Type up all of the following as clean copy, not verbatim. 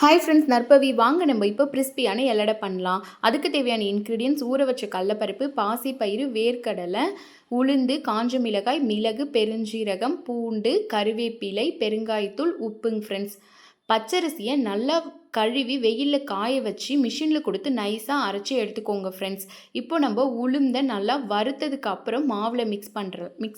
Hi friends, நற்பவி வாங்க நம்ம இப்போ கிறிஸ்பியான எல்லடை பண்ணலாம். அதுக்கு தேவையான இன்க்ரீடியன்ஸ் ஊற வச்ச கடலப்பருப்பு, பாசிப்பயிறு, வேர்க்கடலை, உளுந்து, காஞ்ச மிளகாய், மிளகு, பெருஞ்சீரகம், பூண்டு, கருவேப்பிலை, பெருங்காயத்தூள், உப்புங்க ஃப்ரெண்ட்ஸ். பச்சரிசியை நல்லா கழுவி வெயிலில் காய வச்சு மிஷினில் கொடுத்து நைஸாக அரைச்சி எடுத்துக்கோங்க ஃப்ரெண்ட்ஸ். இப்போ நம்ம உளுந்தை நல்லா வறுத்ததுக்கு அப்புறம் மாவில் மிக்ஸ்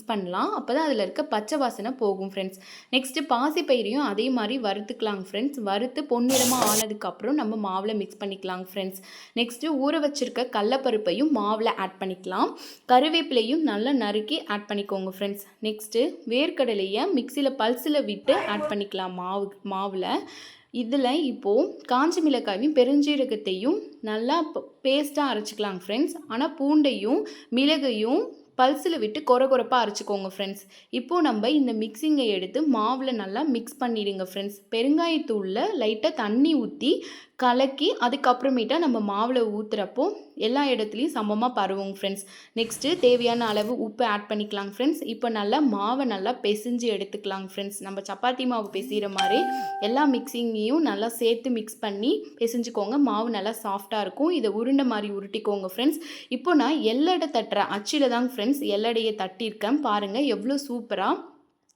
பண்ணலாம். அப்போ தான் அதில் இருக்க பச்சை வாசனை போகும் ஃப்ரெண்ட்ஸ். நெக்ஸ்ட்டு பாசிப்பயிரையும் அதே மாதிரி வறுத்துக்கலாங்க ஃப்ரெண்ட்ஸ். வறுத்து பொன்னிறமாக ஆனதுக்கப்புறம் நம்ம மாவில் மிக்ஸ் பண்ணிக்கலாங்க ஃப்ரெண்ட்ஸ். நெக்ஸ்ட்டு ஊற வச்சுருக்க கடலப்பருப்பையும் மாவில் ஆட் பண்ணிக்கலாம். கருவேப்பிலையும் நல்லா நறுக்கி ஆட் பண்ணிக்கோங்க ஃப்ரெண்ட்ஸ். நெக்ஸ்ட்டு வேர்க்கடலையை மிக்சியில் பல்ஸில் விட்டு ஆட் பண்ணிக்கலாம் மாவில். இதில் இப்போது காஞ்ச மிளகாயும் பெருஞ்சீரகத்தையும் நல்லா பேஸ்ட்டாக அரைச்சிக்கலாங்க ஃப்ரெண்ட்ஸ். ஆனால் பூண்டையும் மிளகையும் பல்ஸில் விட்டு கொரப்பாக அரைச்சிக்கோங்க ஃப்ரெண்ட்ஸ். இப்போது நம்ம இந்த மிக்சிங்கை எடுத்து மாவில் நல்லா மிக்ஸ் பண்ணிடுங்க ஃப்ரெண்ட்ஸ். பெருங்காயத்தூளில் லைட்டாக தண்ணி ஊற்றி கலக்கி அதுக்கப்புறமேட்டா நம்ம மாவில் ஊற்றுறப்போ எல்லா இடத்துலையும் சமமாக பரவுங்க ஃப்ரெண்ட்ஸ். நெக்ஸ்ட்டு தேவையான அளவு உப்பு ஆட் பண்ணிக்கலாங்க ஃப்ரெண்ட்ஸ். இப்போ நல்லா மாவை நல்லா பிசைஞ்சு எடுத்துக்கலாங்க ஃப்ரெண்ட்ஸ். நம்ம சப்பாத்தி மாவு பிசைகிற மாதிரி எல்லா மிக்சிங்கையும் நல்லா சேர்த்து மிக்ஸ் பண்ணி பிசைஞ்சுக்கோங்க. மாவு நல்லா சாஃப்டாக இருக்கும். இதை உருண்டை மாதிரி உருட்டிக்கோங்க ஃப்ரெண்ட்ஸ். இப்போ நான் எல்லடை தட்டுற அச்சில் தாங்க ஃப்ரெண்ட்ஸ் எல்லடையை தட்டியிருக்கேன். பாருங்கள் எவ்வளோ சூப்பராக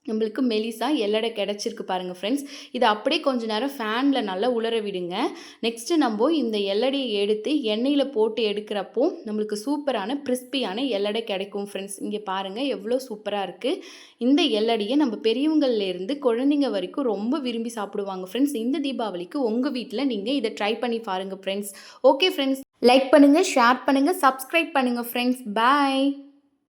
நம்மளுக்கு மெலிசா எல்லடை கிடச்சிருக்கு பாருங்கள் ஃப்ரெண்ட்ஸ். இதை அப்படியே கொஞ்சம் நேரம் ஃபேனில் நல்லா உலர விடுங்க. நெக்ஸ்ட்டு நம்ம இந்த எல்லடையை எடுத்து எண்ணெயில் போட்டு எடுக்கிறப்போ நம்மளுக்கு சூப்பரான கிறிஸ்பியான எல்லடை கிடைக்கும் ஃப்ரெண்ட்ஸ். இங்கே பாருங்கள் எவ்வளோ சூப்பராக இருக்குது. இந்த எல்லடையை நம்ம பெரியவங்கள்லேருந்து குழந்தைங்க வரைக்கும் ரொம்ப விரும்பி சாப்பிடுவாங்க ஃப்ரெண்ட்ஸ். இந்த தீபாவளிக்கு உங்கள் வீட்டில் நீங்கள் இதை ட்ரை பண்ணி பாருங்கள் ஃப்ரெண்ட்ஸ். ஓகே ஃப்ரெண்ட்ஸ், லைக் பண்ணுங்கள், ஷேர் பண்ணுங்கள், சப்ஸ்கிரைப் பண்ணுங்கள் ஃப்ரெண்ட்ஸ். பாய்.